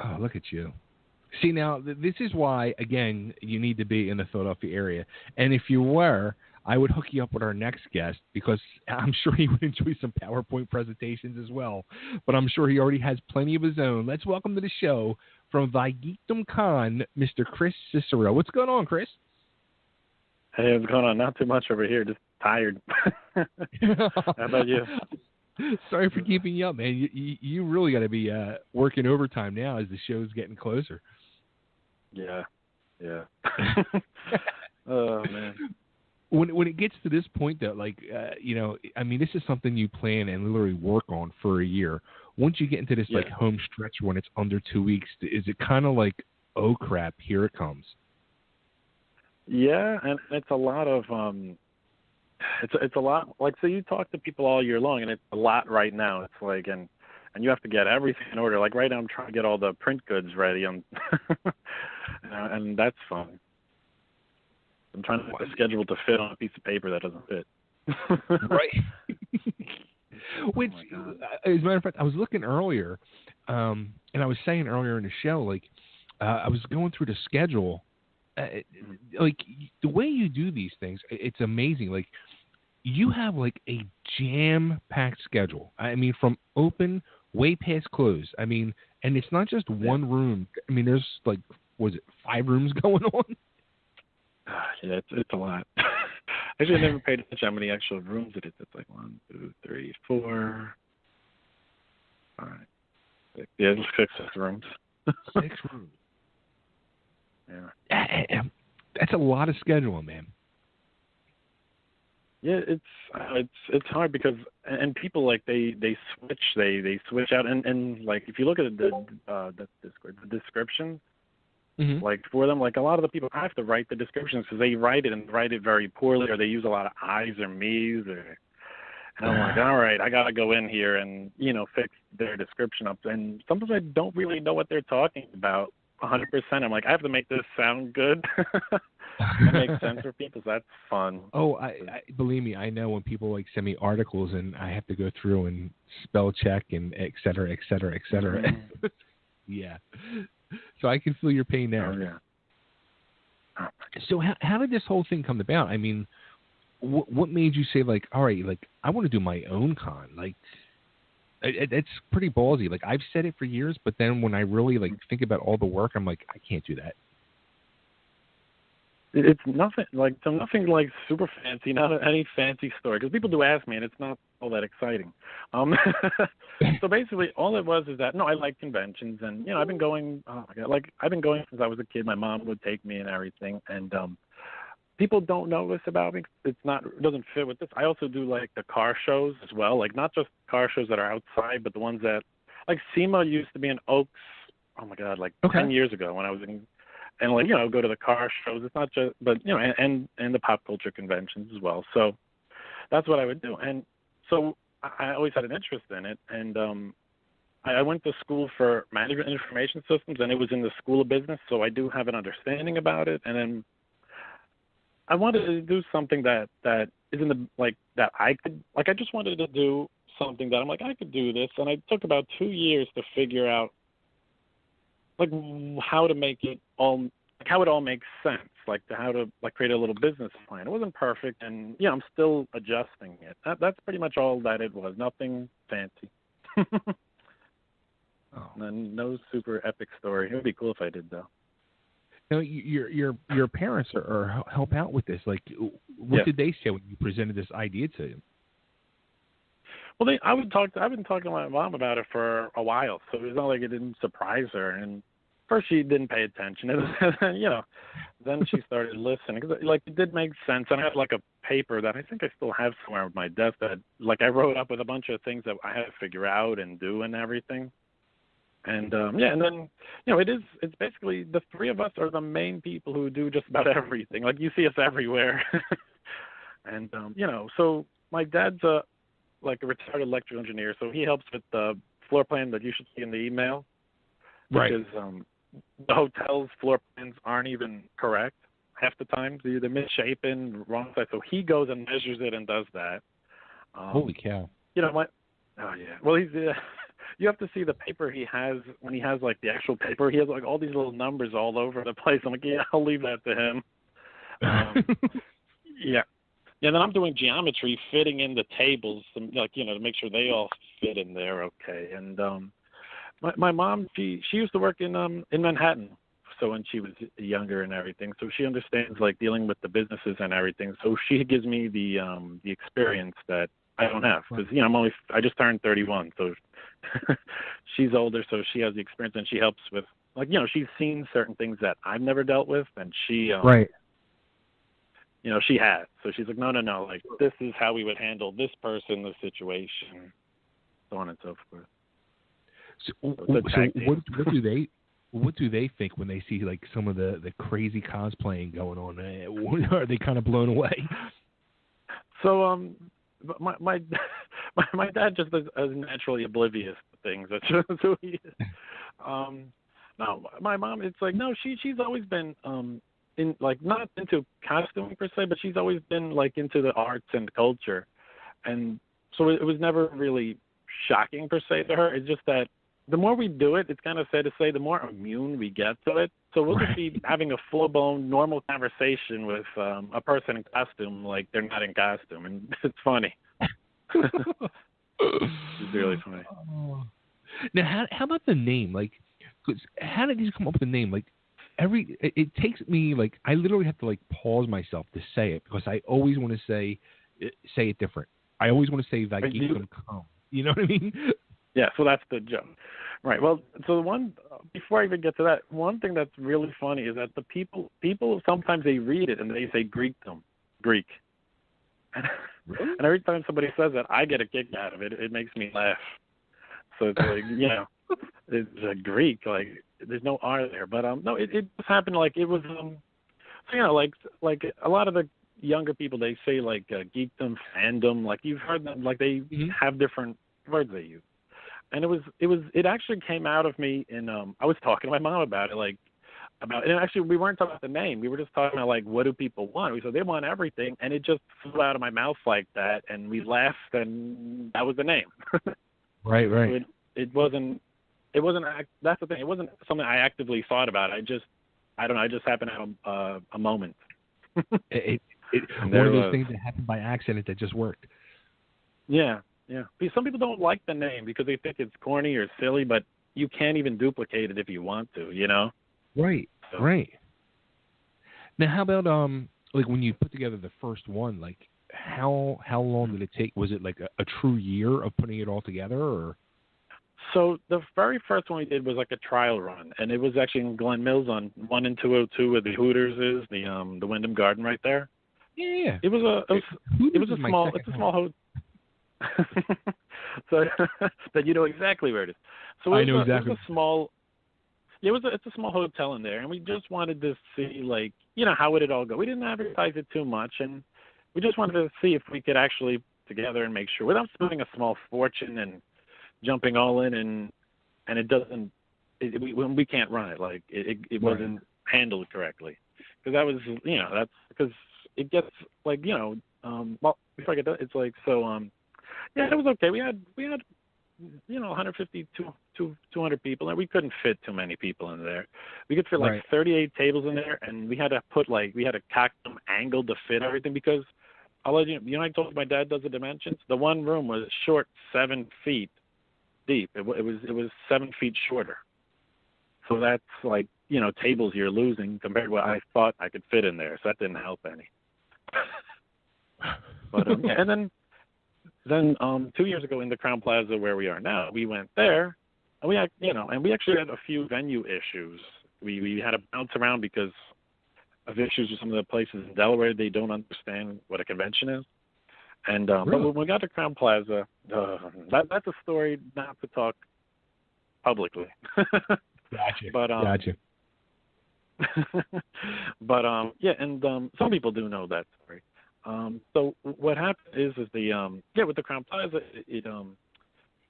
Oh, look at you. See, now, this is why, again, you need to be in the Philadelphia area. And if you were, I would hook you up with our next guest because I'm sure he would enjoy some PowerPoint presentations as well. But I'm sure he already has plenty of his own. Let's welcome to the show from Thy Geekdom Con, Mr. Chris Cicero. What's going on, Chris? Hey, what's going on? Not too much over here. Just tired. How about you? Sorry for keeping you up, man. You really got to be working overtime now as the show's getting closer. Yeah. Oh, man. When it gets to this point, though, like, I mean, this is something you plan and literally work on for a year. Once you get into this, like, home stretch when it's under 2 weeks, is it kind of like, oh, crap, here it comes? Yeah, and it's a lot of, it's a lot, like, so you talk to people all year long, and it's a lot right now. It's like, and you have to get everything in order. Like, right now I'm trying to get all the print goods ready, and that's fun. I'm trying to get the schedule to fit on a piece of paper that doesn't fit. Right. Which, as a matter of fact, I was looking earlier, and I was saying earlier in the show, like, I was going through the schedule. Like, the way you do these things, it's amazing. Like, you have, like, a jam-packed schedule. I mean, from open way past close. I mean, and it's not just one room. I mean, there's, like, was it 5 rooms going on? Yeah, it's a lot. Actually, I never paid attention how many actual rooms it is. It's like 1, 2, 3, 4, 5, 6. Yeah, it's 6 rooms. 6 rooms. Yeah. That's a lot of scheduling, man. Yeah, it's hard because and people like they switch out and like if you look at the description. Mm-hmm. Like for them, like a lot of the people I have to write the descriptions because they write it very poorly, or they use a lot of I's or me's, and I'm like, all right, I gotta go in here and fix their description up. And sometimes I don't really know what they're talking about 100%. I'm like, I have to make this sound good. That makes sense for people. So that's fun. Oh, I believe me, I know when people like send me articles and I have to go through and spell check and et cetera, et cetera, et cetera. Mm-hmm. Yeah. So I can feel your pain there. Oh, yeah. So how did this whole thing come about? I mean, what made you say, like, all right, like, I want to do my own con? Like, it's pretty ballsy. Like, I've said it for years, but then when I really, like, think about all the work, I'm like, I can't do that. It's nothing like super fancy, not any fancy story. Because people do ask me, and it's not all that exciting. So basically, all it was is that I like conventions, and I've been going. Oh my God, like I've been going since I was a kid. My mom would take me and everything, and people don't know this about me. It doesn't fit with this. I also do like the car shows as well, like not just car shows that are outside, but the ones that like SEMA used to be in Oaks. Oh my God, like 10 years ago when I was in. And like go to the car shows. It's not just, but and the pop culture conventions as well. So that's what I would do. And so I always had an interest in it. And I went to school for management information systems, and it was in the School of Business. So I do have an understanding about it. And then I wanted to do something that isn't that I could I just wanted to do something that I'm like I could do this. And I took about 2 years to figure out. Like how to make it all, like how it all makes sense, like how to create a little business plan. It wasn't perfect, and I'm still adjusting it. That's pretty much all that it was. Nothing fancy. No super epic story. It would be cool if I did though. Your parents are help out with this. Like, what did they say when you presented this idea to them? Well, I've been talking to my mom about it for a while, so it's not like it didn't surprise her. And first she didn't pay attention, and then she started listening because it did make sense. And I had like a paper that I think I still have somewhere on my desk that I wrote up with a bunch of things that I had to figure out and do and everything. And and then it's basically the three of us are the main people who do just about everything. Like you see us everywhere, and so my dad's a retired electrical engineer, so he helps with the floor plan that you should see in the email. Right. Because the hotel's floor plans aren't even correct half the time. They're misshapen, wrong side. So he goes and measures it and does that. Holy cow. Oh, yeah. Well, he's you have to see the paper he has when he has like the actual paper. He has like all these little numbers all over the place. I'm like, yeah, I'll leave that to him. Yeah. Yeah, then I'm doing geometry, fitting in the tables, like, to make sure they all fit in there okay. And my mom, she used to work in Manhattan, so when she was younger and everything, so she understands like dealing with the businesses and everything. So she gives me the experience that I don't have, because I just turned 31, so she's older, so she has the experience, and she helps with, like, she's seen certain things that I've never dealt with, and she right. She has. So she's like, no, like, this is how we would handle this person, the situation, so on and so forth. So what do they think when they see like some of the crazy cosplaying going on? Are they kind of blown away? So my dad just is naturally oblivious to things. That's who he is. No, my mom, it's like, no, she's always been in, like, not into costuming per se, but she's always been like into the arts and culture, and so it was never really shocking per se to her. It's just that the more we do it, it's kind of sad to say, the more immune we get to it. So we'll just be having a full-blown normal conversation with a person in costume like they're not in costume, and it's funny. It's really funny. Now, how about the name? Like, how did you come up with the name? Like, it takes me, like, I literally have to like pause myself to say it, because I always want to say it different. I always want to say Thy Geekdom Con. You know what I mean? Yeah, so that's the joke. Right. Well, so before I even get to that, one thing that's really funny is that the people sometimes they read it and they say Greek. Really? And every time somebody says that, I get a kick out of it. It makes me laugh. So it's like, it's a Greek, like there's no R there. But no, it just happened like it was like a lot of the younger people, they say like geekdom, fandom, like you've heard them, like they have different words they use. And it actually came out of me in I was talking to my mom about it, and actually we weren't talking about the name. We were just talking about like, what do people want? We said they want everything, and it just flew out of my mouth like that, and we laughed, and that was the name. Right. So it wasn't that's the thing. It wasn't something I actively thought about. I just happened to have a moment. One of those things that happened by accident that just worked. Yeah. Because some people don't like the name because they think it's corny or silly, but you can't even duplicate it if you want to, Right. So. Right. Now, how about like when you put together the first one, like how long did it take? Was it like a true year of putting it all together, or? So the very first one we did was like a trial run, and it was actually in Glen Mills on 1 and 202 where the Hooters is, the Wyndham Garden right there. Yeah. It was a small hotel. So that you know exactly where it is. So I know exactly. It was a small. Yeah, it's a small hotel in there, and we just wanted to see, like, how would it all go. We didn't advertise it too much, and we just wanted to see if we could actually together and make sure without spending a small fortune and jumping all in, and it doesn't. We can't run it, like it wasn't handled correctly, because that was that's because it gets like well before I get that, it's like so yeah, it was okay. We had 150 to 200 people, and we couldn't fit too many people in there. We could fit like 38 tables in there, and we had to put we had a costume angle to fit everything, because I'll let you. I told you my dad does the dimensions. The one room was short 7 feet deep. It was 7 feet shorter. So that's like tables you're losing compared to what I thought I could fit in there. So that didn't help any. But and then 2 years ago in the Crown Plaza where we are now, we went there, and we had and we actually had a few venue issues. We had to bounce around because of issues with some of the places in Delaware. They don't understand what a convention is. And really? But when we got to Crown Plaza, that's a story not to talk publicly. Gotcha. But gotcha. But yeah, and some people do know that story. So what happened is with the Crown Plaza,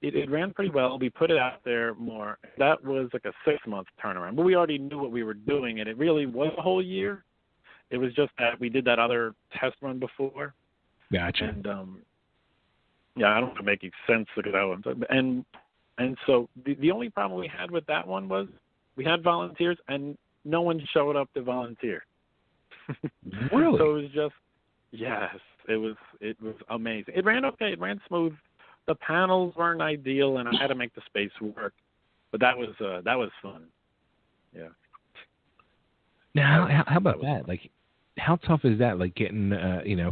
it ran pretty well. We put it out there more. That was like a 6-month turnaround, but we already knew what we were doing, and it really was a whole year. It was just that we did that other test run before. Gotcha. And yeah, I don't know if it makes sense because and And so the only problem we had with that one was we had volunteers and no one showed up to volunteer. Really? So it was just, yes, it was amazing. It ran okay. It ran smooth. The panels weren't ideal, and I had to make the space work. But that was fun. Yeah. Now, how about that? Like, how tough is that? Like getting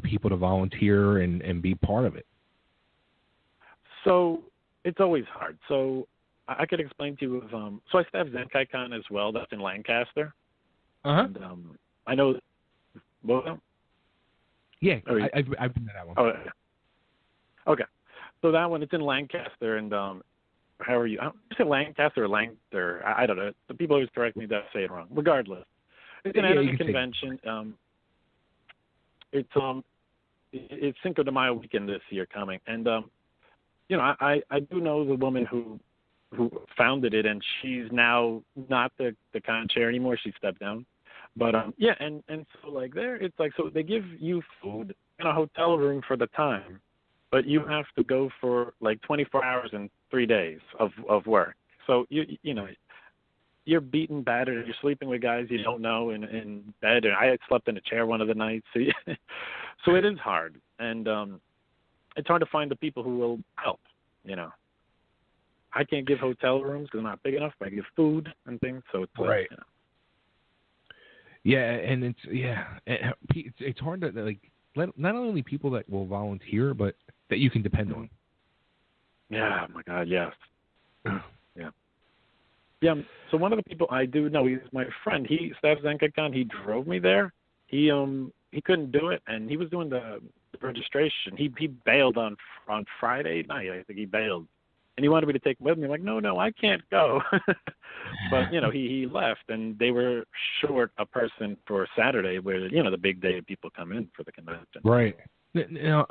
people to volunteer and be part of it. So it's always hard. So I could explain to you. So I staff Zenkai Con as well. That's in Lancaster. And I know. Well, yeah, I've been to that one. Oh, okay. So that one, it's in Lancaster, and how are you? I don't say Lancaster or Lancaster. I don't know. The people always correct me that I say it wrong. Regardless, it's an anime convention. It's Cinco de Mayo weekend this year coming, and I do know the woman who founded it, and she's now not the con chair anymore. She stepped down. But and so like there, it's like, so they give you food in a hotel room for the time, but you have to go for like 24 hours and 3 days of work. So you're beaten, battered, you're sleeping with guys you don't know in bed. And I had slept in a chair one of the nights. So it is hard, and it's hard to find the people who will help. I can't give hotel rooms because I'm not big enough, but I give food and things. So it's right. Yeah, and it's hard to like not only people that will volunteer, but that you can depend on. Yeah, oh my God, yes. Yeah. So one of the people I do know, he's my friend. He staffs Zenkai Con. He drove me there. He couldn't do it, and he was doing the registration. He bailed on Friday night. I think he bailed. And he wanted me to take him with me. I'm like, no, I can't go. But, he left, and they were short a person for Saturday where, the big day people come in for the convention. Right. Now,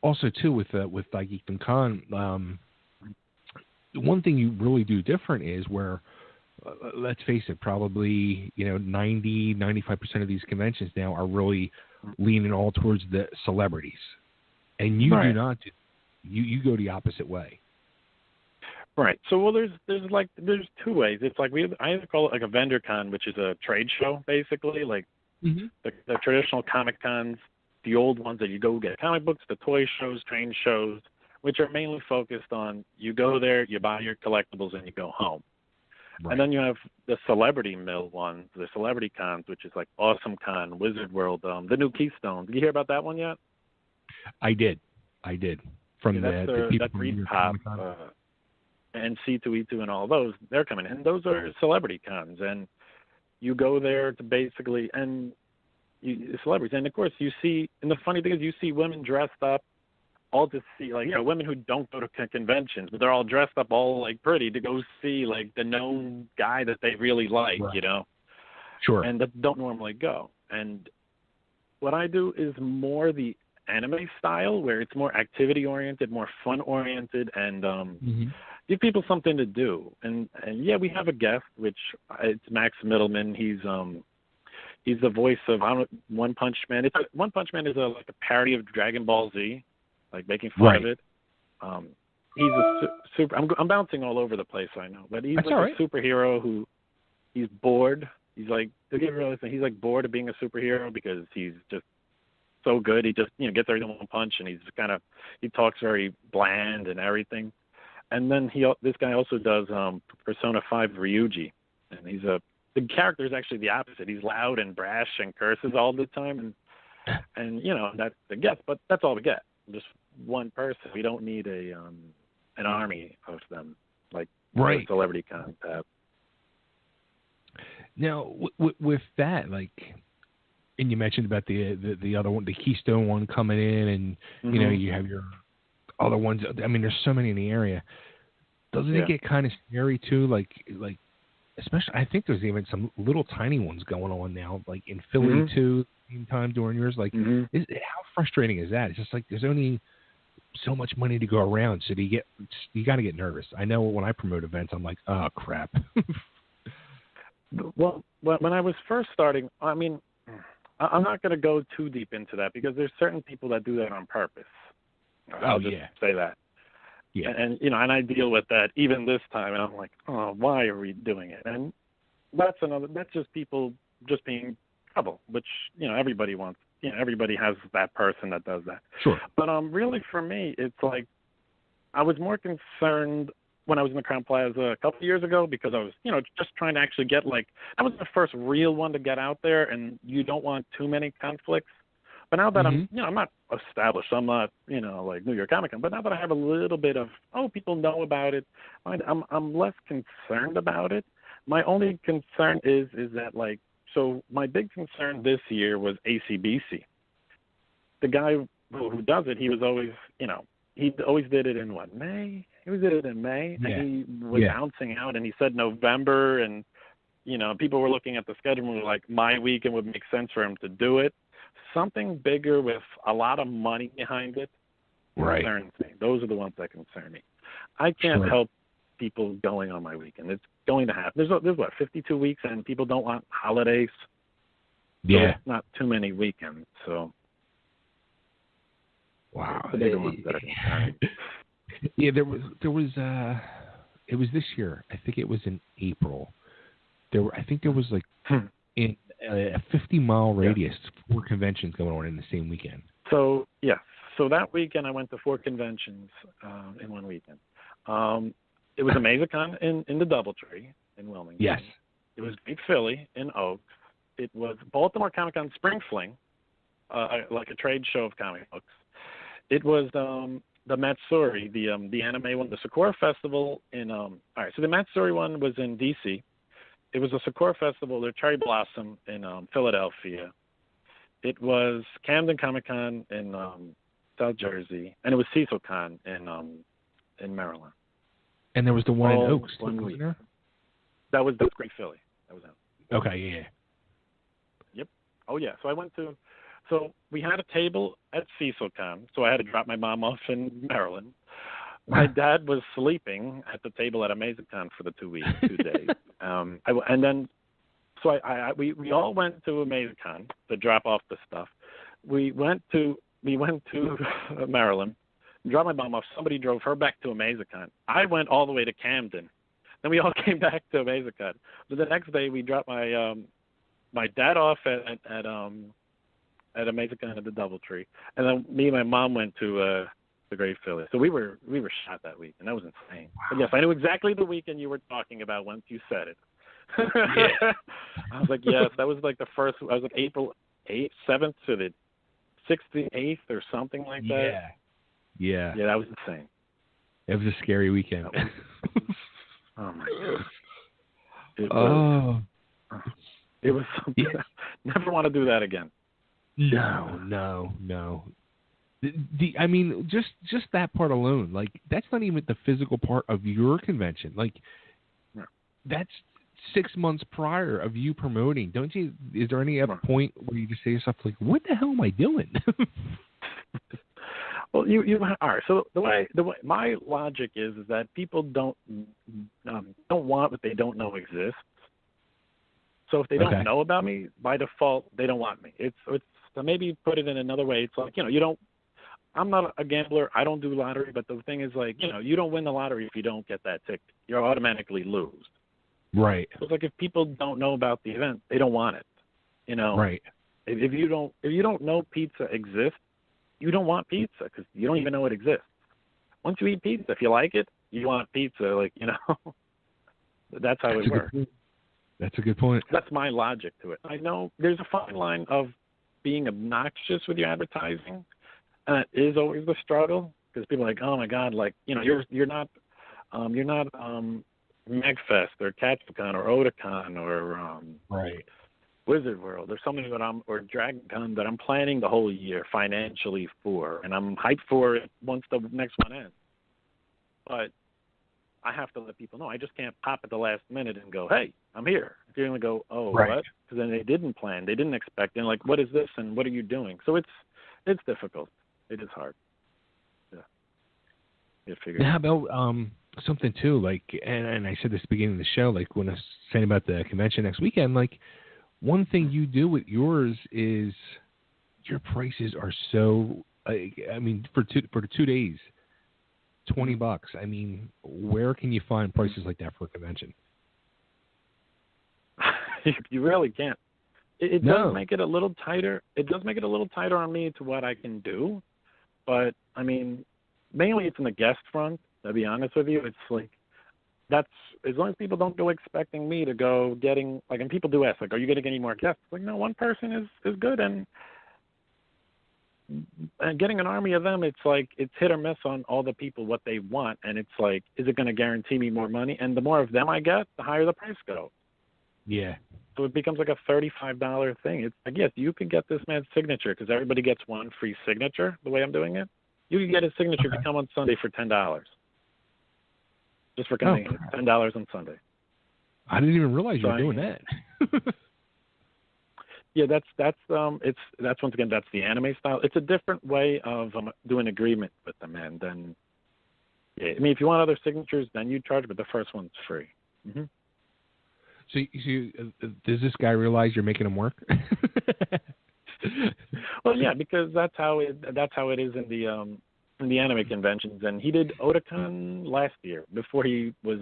also, too, with Thy Geekdom Con, one thing you really do different is where, let's face it, probably, 90-95% of these conventions now are really leaning all towards the celebrities. And you do not do. You go the opposite way. Right. So, well, there's two ways. It's like I either call it like a vendor con, which is a trade show, basically, like the traditional Comic Cons, the old ones that you go get comic books, the toy shows, train shows, which are mainly focused on you go there, you buy your collectibles, and you go home. Right. And then you have the celebrity mill ones, the celebrity cons, which is like Awesome Con, Wizard World, the new Keystone. Did you hear about that one yet? I did. From the people that's Repop. And C2E2 and all those, they're coming in. Those are celebrity cons, and you go there to basically, and celebrities. And, of course, you see, and the funny thing is you see women dressed up all to see, like, women who don't go to conventions, but they're all dressed up all, like, pretty to go see, like, the known guy that they really like, Sure. And that don't normally go. And what I do is more the anime style, where it's more activity-oriented, more fun-oriented, and give people something to do. And we have a guest, which it's Max Middleman. He's the voice of One Punch Man. One Punch Man is like a parody of Dragon Ball Z, like making fun of it. He's a super. I'm bouncing all over the place, I know, but he's a superhero who he's bored. He's like, to give you he's like bored of being a superhero because he's just so good. He just gets everything in one punch, and he talks very bland and everything. And then this guy also does Persona 5 Ryuji, and the character is actually the opposite. He's loud and brash and curses all the time, and that's the guest. But that's all we get, just one person. We don't need an army of them like celebrity cons have. Now, with that, like, and you mentioned about the other one, the Keystone one coming in, and you have your other ones. I mean, there's so many in the area. Doesn't it get kind of scary too? Like, especially, I think there's even some little tiny ones going on now, like in Philly too. Same time during yours, like, how frustrating is that? It's just like there's only so much money to go around, so you got to get nervous. I know when I promote events, I'm like, oh crap. Well, when I was first starting, I mean, I'm not going to go too deep into that because there's certain people that do that on purpose. I'll just say that. Yeah. And and I deal with that even this time, and I'm like, oh, why are we doing it? And that's just people just being trouble, which everybody wants. Everybody has that person that does that. Sure. But really for me, it's like I was more concerned when I was in the Crown Plaza a couple of years ago, because I was just trying to actually get, like, that was the first real one to get out there, and you don't want too many conflicts. But now that I'm not established, I'm not, like New York Comic Con, but now that I have a little bit of, people know about it, I'm less concerned about it. My only concern is that, like, so my big concern this year was ACBC. The guy who does it, he was always, he always did it in May? He did it in May, and he was bouncing out, and he said November, and, people were looking at the schedule and were like, my weekend would make sense for him to do it. Something bigger with a lot of money behind it concerns me. Those are the ones that concern me. I can't help people going on my weekend. It's going to happen. There's 52 weeks, and people don't want holidays. Yeah. So not too many weekends, so. Wow. The bigger ones that are concerning. Yeah, there was it was this year. I think it was in April. I think there was like in a 50-mile radius, 4 conventions going on in the same weekend. So that weekend I went to 4 conventions in one weekend. It was AmazeCon in the DoubleTree in Wilmington. Yes. It was Big Philly in Oaks. It was Baltimore Comic Con Spring Fling, like a trade show of comic books. It was the Matsuri, the anime one, the Sakura Festival in all right, so the Matsuri one was in DC. It was a Sakura Festival, the Cherry Blossom in Philadelphia. It was Camden Comic Con in South Jersey, and it was Cecil Con in Maryland. And there was the one in Oaks, wasn't there? That's Great Philly. That was it. Okay, yeah. Yep. Oh yeah. So we had a table at Cecil Con, so I had to drop my mom off in Maryland. My dad was sleeping at the table at AmazeCon for the 2 days. We all went to AmazeCon to drop off the stuff. We went to Maryland, dropped my mom off. Somebody drove her back to AmazeCon. I went all the way to Camden. Then we all came back to AmazeCon. But the next day we dropped my dad off at AmazeCon at the DoubleTree, and then me and my mom went to the Great Philly. So we were shot that week, and that was insane. Wow. But yes, I knew exactly the weekend you were talking about once you said it. Yeah. I was like, yes, that was like the first. I was like April 7th to the 6th to 8th or something like that. Yeah. Yeah, that was insane. It was a scary weekend. Oh my God. It was something. Yeah. Never want to do that again. No. I mean, just that part alone, like, that's not even the physical part of your convention. Like, that's 6 months prior of you promoting. Don't you? Is there any other point where you just say to yourself, like, what the hell am I doing? Well, you all right. So the way my logic is that people don't want what they don't know exists. So if they don't know about me, by default, they don't want me. It's to maybe put it in another way. It's like, I'm not a gambler. I don't do lottery. But the thing is, like, you don't win the lottery if you don't get that ticket. You automatically lose. Right. So it's like if people don't know about the event, they don't want it. Right. If you don't know pizza exists, you don't want pizza because you don't even know it exists. Once you eat pizza, if you like it, you want pizza. Like, that's how it works. That's a good point. That's my logic to it. I know there's a fine line of being obnoxious with your advertising, and it is always the struggle because people are like, oh my God, like, you're not Megfest or Katsucon or Otakon or right. Wizard World or something or Dragon Con that I'm planning the whole year financially for, and I'm hyped for it once the next one ends. But I have to let people know. I just can't pop at the last minute and go, hey, I'm here. If you're going to go, oh, right. What? Because then they didn't plan. They didn't expect. And like, what is this and what are you doing? So it's difficult. It is hard. Yeah. You figure. How about something too, like, and I said this at the beginning of the show, like when I was saying about the convention next weekend, like, one thing you do with yours is your prices are so, I mean, for the 2 days, $20. I mean, where can you find prices like that for a convention? You really can't. It does make it a little tighter. It does make it a little tighter on me to what I can do. But, I mean, mainly it's in the guest front, to be honest with you. It's like, that's, as long as people don't go expecting me to go getting, like, and people do ask, like, are you getting any more guests? Like, no, one person is good. And getting an army of them, it's like, it's hit or miss on all the people, what they want. And it's like, is it going to guarantee me more money? And the more of them I get, the higher the price goes. Yeah. So it becomes like a $35 thing. It's like, yes, you can get this man's signature because everybody gets one free signature the way I'm doing it. You can get his signature if you come on Sunday for $10. Just for coming in, $10 on Sunday. I didn't even realize you were doing that. Yeah, that's once again, that's the anime style. It's a different way of doing agreement with them, and then, yeah, I mean, if you want other signatures, then you charge, but the first one's free. Mm-hmm. So does this guy realize you're making him work? Well, yeah, because that's how it is in the anime conventions, and he did Otakon last year before he was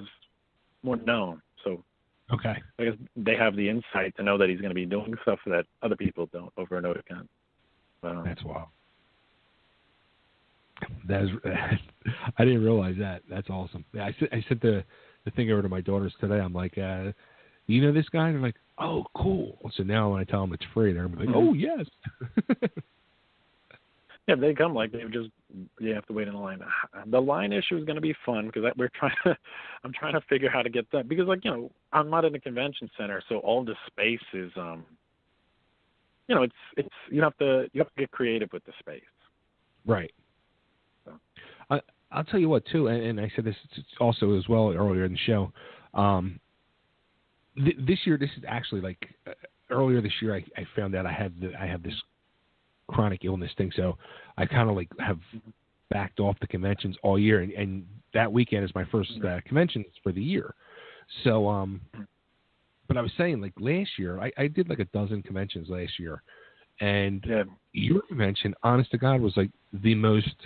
more known. So okay, I guess they have the insight to know that he's going to be doing stuff that other people don't over in Otakon. That's wild. I didn't realize that. That's awesome. I sent the thing over to my daughters today. I'm like, you know this guy? And they're like, oh, cool. So now when I tell them it's free, they're like, oh, yes. Yeah, they come like you have to wait in the line. The line issue is going to be fun because I'm trying to figure how to get that because, like, you know, I'm not in a convention center, so all the space is, you know, it's you have to get creative with the space. Right. So. I'll tell you what too, and I said this also as well earlier in the show. This year, this is actually like earlier this year. I found out I have this chronic illness thing, so I kind of like have backed off the conventions all year, and that weekend is my first convention for the year. So, but I was saying, like, last year I did like a dozen conventions last year, and your convention, honest to God, was like the most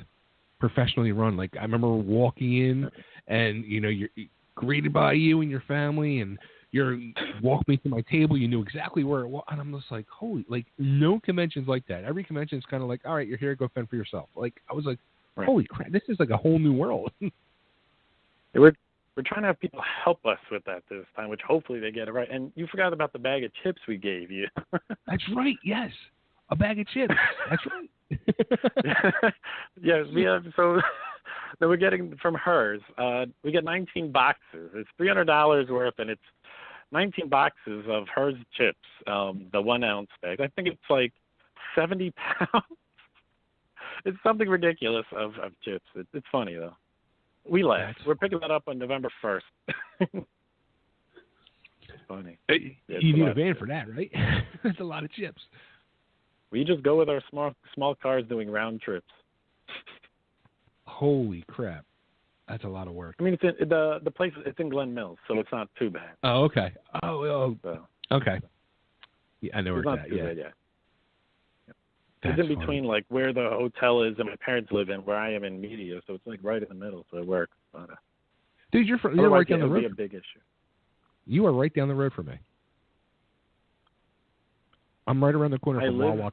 professionally run. Like, I remember walking in, and you know, you're greeted by you and your family, and you walked me to my table. You knew exactly where it was. And I'm just like, holy, like, no convention's like that. Every convention is kind of like, all right, you're here, go fend for yourself. Like, I was like, holy crap, this is like a whole new world. We're trying to have people help us with that this time, which hopefully they get it right. And you forgot about the bag of chips we gave you. That's right, yes. A bag of chips. That's right. Yes, we have, so that we're getting from hers. We get 19 boxes. It's $300 worth, and it's 19 boxes of hers chips, the 1 ounce bag. I think it's like 70 pounds. It's something ridiculous of chips. It's funny, though. We laugh. We're picking that up on November 1st. It's funny. You need a van for that, right? That's a lot of chips. We just go with our small cars doing round trips. Holy crap. That's a lot of work. I mean, it's in, the place, it's in Glen Mills, so it's not too bad. Oh, okay. Oh, so, okay. Yeah, I know where it's at. Yeah. It's in between, like, where the hotel is and my parents live in, where I am in media, so it's like right in the middle, so it works. But, dude, you're right down the road. It would be a big issue. You are right down the road from me. I'm right around the corner from Wawa.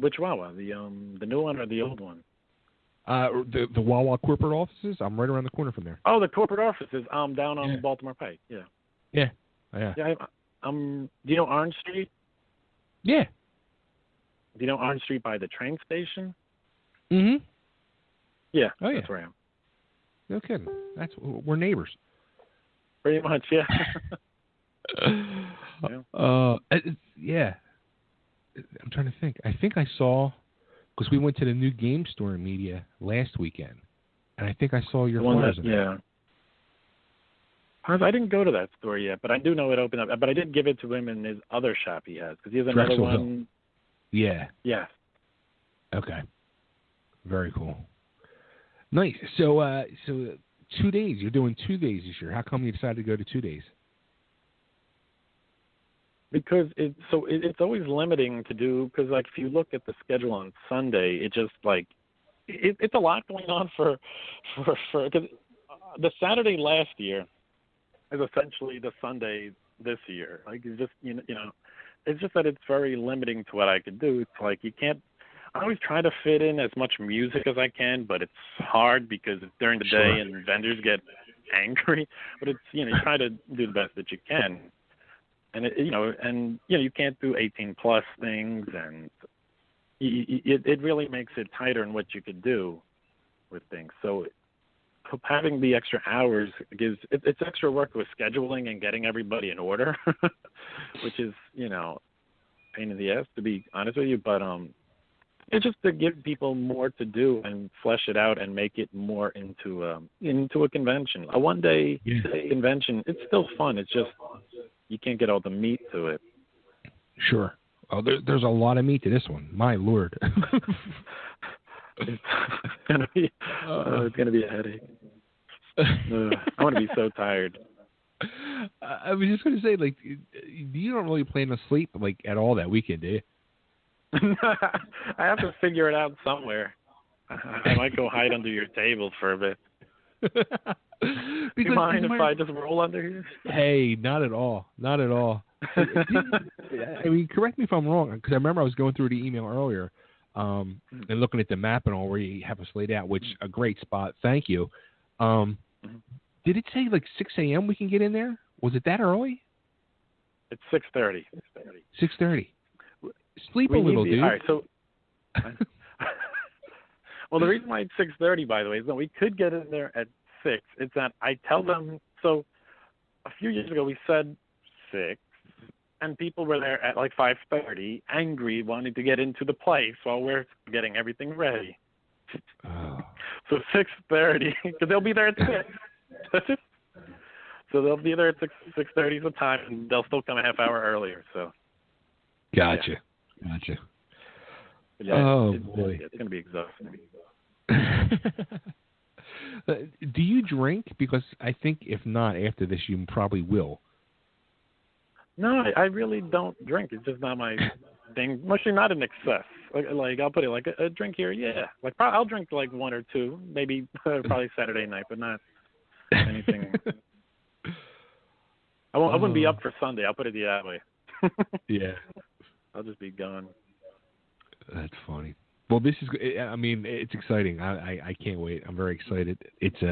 Which Wawa? The new one or the old one? The Wawa corporate offices. I'm right around the corner from there. Oh, the corporate offices. Down on Baltimore Pike. Yeah. Yeah. Yeah. Do you know Orange Street? Yeah. Do you know Orange Street by the train station? Mm-hmm. Yeah. Oh, yeah. That's where I am. No kidding. We're neighbors. Pretty much, yeah. Yeah. I'm trying to think. I think I saw, because we went to the new game store in media last weekend, and I think I saw your flyers in there. Yeah. I didn't go to that store yet, but I do know it opened up. But I did give it to him in his other shop he has, because he has another one. Yeah. Yeah. Okay. Very cool. Nice. So 2 days. You're doing 2 days this year. How come you decided to go to 2 days? Because it's always limiting to do, because like if you look at the schedule on Sunday, it just like it's a lot going on for because the Saturday last year is essentially the Sunday this year. Like it's just you know, it's just that it's very limiting to what I could do. It's like you can't. I always try to fit in as much music as I can, but it's hard because it's during the day and vendors get angry. But it's you try to do the best that you can, and you can't do 18+ things, and it really makes it tighter in what you could do with things. So having the extra hours it's extra work with scheduling and getting everybody in order, which is pain in the ass, to be honest with you. But it's just to give people more to do and flesh it out and make it more into a convention. A one-day convention, it's still fun. It's just you can't get all the meat to it. Sure. Oh, there's a lot of meat to this one. My Lord. It's gonna be a headache. I want to be so tired. I was just going to say, like, you don't really plan to sleep at all that weekend, do you? I have to figure it out somewhere. I might go hide under your table for a bit. Do you mind if I just roll under here? Hey, not at all. Not at all. I mean, correct me if I'm wrong, because I remember I was going through the email earlier and looking at the map and all where you have us laid out, which a great spot. Thank you. Did it say 6 a.m. we can get in there? Was it that early? It's 6:30. 6:30. Sleep a little, dude. All right, so well, the reason why it's 6:30, by the way, is that we could get in there at 6. It's that I tell them. So a few years ago, we said 6, and people were there at 5:30, angry, wanting to get into the place while we're getting everything ready. Oh. So 6:30, because they'll be there at 6. So they'll be there at 6:30 the time, and they'll still come a half hour earlier. So. Gotcha. Yeah, oh boy, it's going to be exhausting. Do you drink? Because I think if not, after this, you probably will. No, I really don't drink. It's just not my thing. Mostly not in excess. Like I'll put it a drink here. Yeah, I'll drink 1 or 2, maybe probably Saturday night, but not anything. I wouldn't be up for Sunday. I'll put it that way. Yeah. I'll just be gone. That's funny. Well, this is. I mean, it's exciting. I can't wait. I'm very excited. It's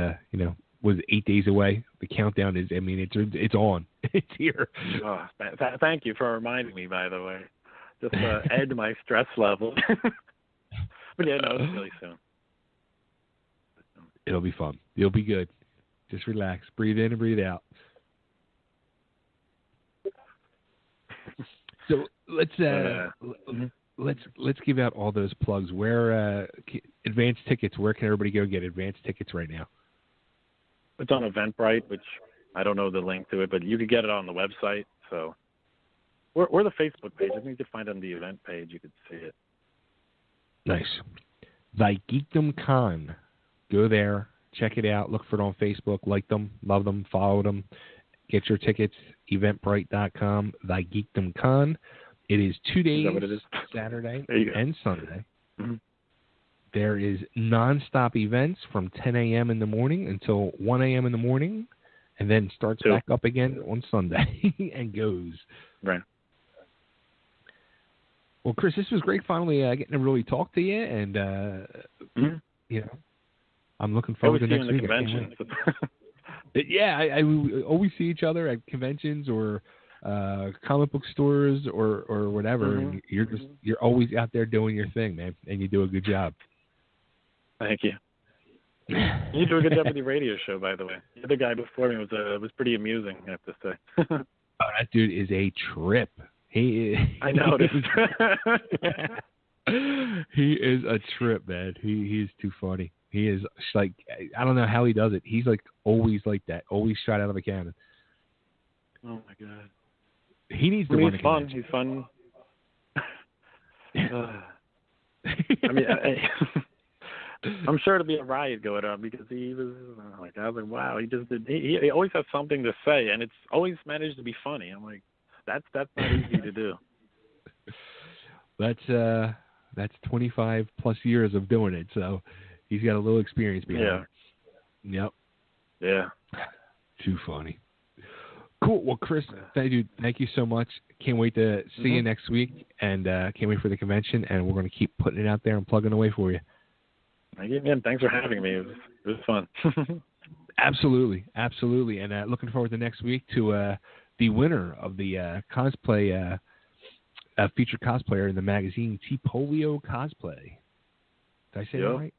was 8 days away. The countdown is. I mean, it's on. It's here. Oh, thank you for reminding me. By the way, just add to my stress level. But yeah, no, it's really soon. It'll be fun. You'll be good. Just relax. Breathe in and breathe out. So let's give out all those plugs. Where advanced tickets? Where can everybody go get advanced tickets right now? It's on Eventbrite, which I don't know the link to it, but you could get it on the website. So, or the Facebook page. I think you could find it on the event page. You could see it. Nice. Thy Geekdom Con. Go there, check it out. Look for it on Facebook. Like them, love them, follow them. Get your tickets. Eventbrite.com. Thy Geekdom Con. It is 2 days, Saturday and Sunday. Mm-hmm. There is nonstop events from 10 a.m. in the morning until 1 a.m. in the morning, and then starts back up again on Sunday and goes. Right. Well, Chris, this was great finally getting to really talk to you, and I'm looking forward to next week. Convention. Yeah, I always see each other at conventions or comic book stores or whatever. Mm-hmm. And you're always out there doing your thing, man, and you do a good job. Thank you. You do a good job with your radio show, by the way. The other guy before me was pretty amusing, I have to say. Oh, that dude is a trip. I noticed. He is a trip, man. He's too funny. He is I don't know how he does it. He's always like that. Always shot out of a cannon. Oh my God. He needs to run a fun. convention. He's fun. I mean, I'm sure it'll be a riot going on because he was I was like, wow, he just did. He always has something to say, and it's always managed to be funny. I'm like, that's not easy to do. That's 25 plus years of doing it, so He's got a little experience behind him. Yep. Yeah. Too funny. Cool. Well, Chris, thank you so much. Can't wait to see you next week, and can't wait for the convention. And we're going to keep putting it out there and plugging away for you. Again, thanks for having me. It was fun. Absolutely. And looking forward to next week to the winner of the cosplay featured cosplayer in the magazine, T-Polio Cosplay. Did I say that right?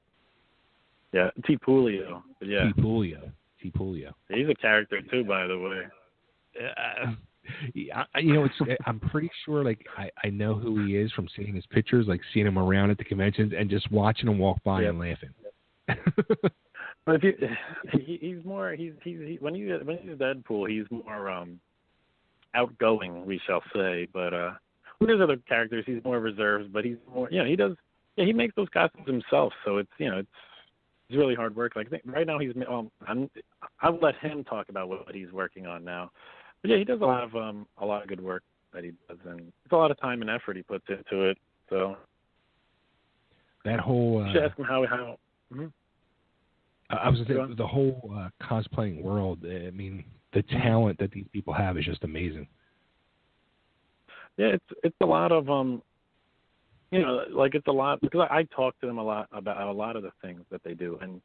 Yeah, T-Polio. Yeah. T-Polio. He's a character too, by the way. I'm pretty sure, like, I know who he is from seeing his pictures, like seeing him around at the conventions and just watching him walk by and laughing. But he's more when he's Deadpool, he's more outgoing, we shall say. But when there's other characters, he's more reserved. But he's more, he makes those costumes himself, so it's really hard work. Like right now, I'll let him talk about what he's working on now. But yeah, he does a lot of good work that he does, and it's a lot of time and effort he puts into it. So that whole you should ask him how. I was gonna say, the whole cosplaying world. I mean, the talent that these people have is just amazing. Yeah, it's a lot of it's a lot, because I talk to them a lot about a lot of the things that they do, and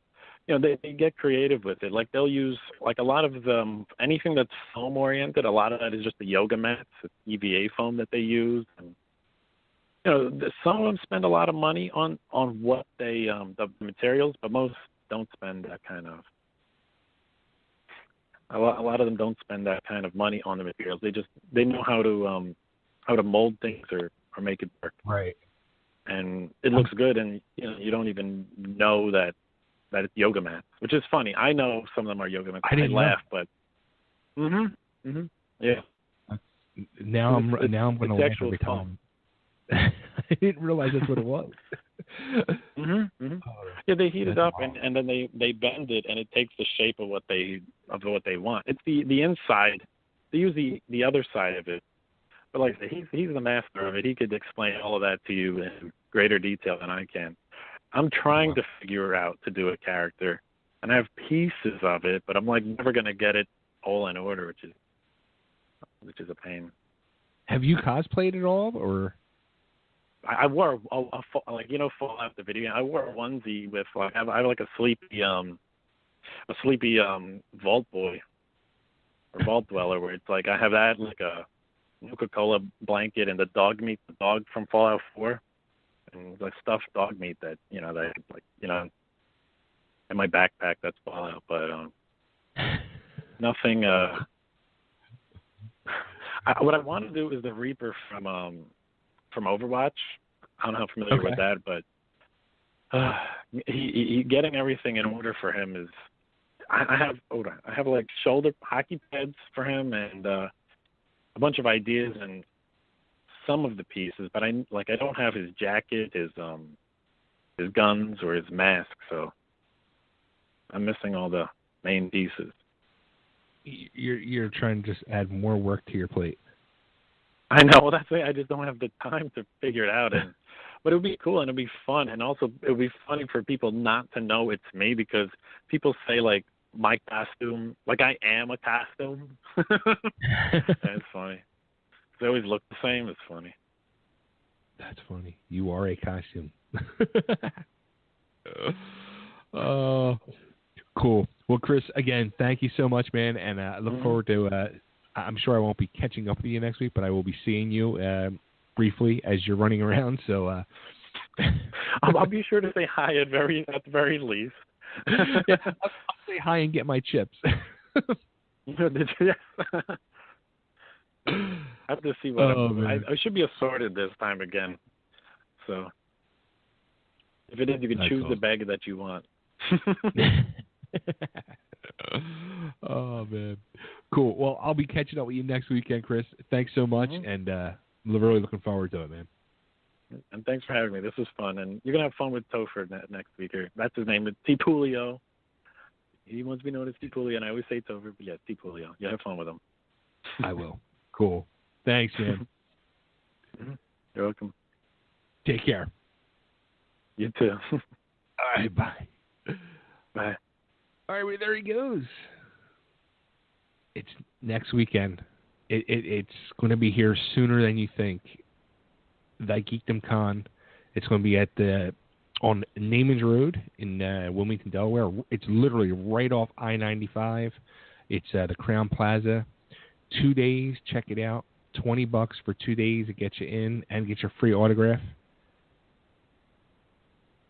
they get creative with it. Like they'll use like a lot of them, anything that's foam oriented. A lot of that is just the yoga mats, it's EVA foam that they use, and some of them spend a lot of money on what they the materials, but most don't spend that kind of. A lot of them don't spend that kind of money on the materials. They know how to mold things or make it work. Right. And it looks good, and you don't even know that it's yoga mats, which is funny. I know some of them are yoga mats. I laugh, but yeah. Now I'm going to laugh every time. I didn't realize that's what it was. Yeah, they heat it up and then they bend it, and it takes the shape of what they want. It's the inside. They use the other side of it. But like I said, he's the master of it. He could explain all of that to you in greater detail than I can. I'm trying to figure out to do a character, and I have pieces of it, but I'm like never going to get it all in order, which is a pain. Have you cosplayed at all, or? I wore Fallout the video. I wore a onesie with I have like a sleepy vault boy or vault dweller, where it's like I have that like a Coca-Cola blanket and the dog meat, the dog from Fallout 4, and like stuffed dog meat that in my backpack. That's Fallout, but nothing. What I want to do is the Reaper from Overwatch. I don't know how familiar with that, but he getting everything in order for him is. I have like shoulder hockey pads for him and a bunch of ideas and some of the pieces, but I don't have his jacket, his guns, or his mask, so I'm missing all the main pieces. You're trying to just add more work to your plate. I know. Well, that's it. I just don't have the time to figure it out. But it would be cool and it would be fun. And also it would be funny for people not to know it's me, because people say, like, my costume, like I am a costume. That's funny. They always look the same. It's funny. That's funny. You are a costume. Oh, cool. Well, Chris, again, thank you so much, man. And I look forward to I'm sure I won't be catching up with you next week, but I will be seeing you briefly as you're running around. So I'll be sure to say hi at the very least. Yeah, I'll say hi and get my chips. Did you? I have to see what I should be assorted this time again. So if it is, you can choose the bag that you want. Oh, man. Cool. Well, I'll be catching up with you next weekend, Chris. Thanks so much, and really looking forward to it, man. And thanks for having me. This was fun, and you're going to have fun with Topher next week. That's his name. It's T-Pulio. He wants to be known as T-Pulio, and I always say Topher, but yeah, T-Pulio. You have fun with him. I will. Cool. Thanks, man. You're welcome. Take care. You too. All right, bye. Bye. All right, well, there he goes. It's next weekend. It's going to be here sooner than you think. Thy Geekdom Con. It's going to be on Namens Road in Wilmington, Delaware. It's literally right off I-95. It's the Crown Plaza. 2 days. Check it out. $20 for 2 days. It gets you in and gets your free autograph.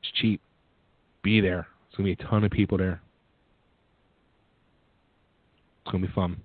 It's cheap. Be there. It's going to be a ton of people there. It's going to be fun.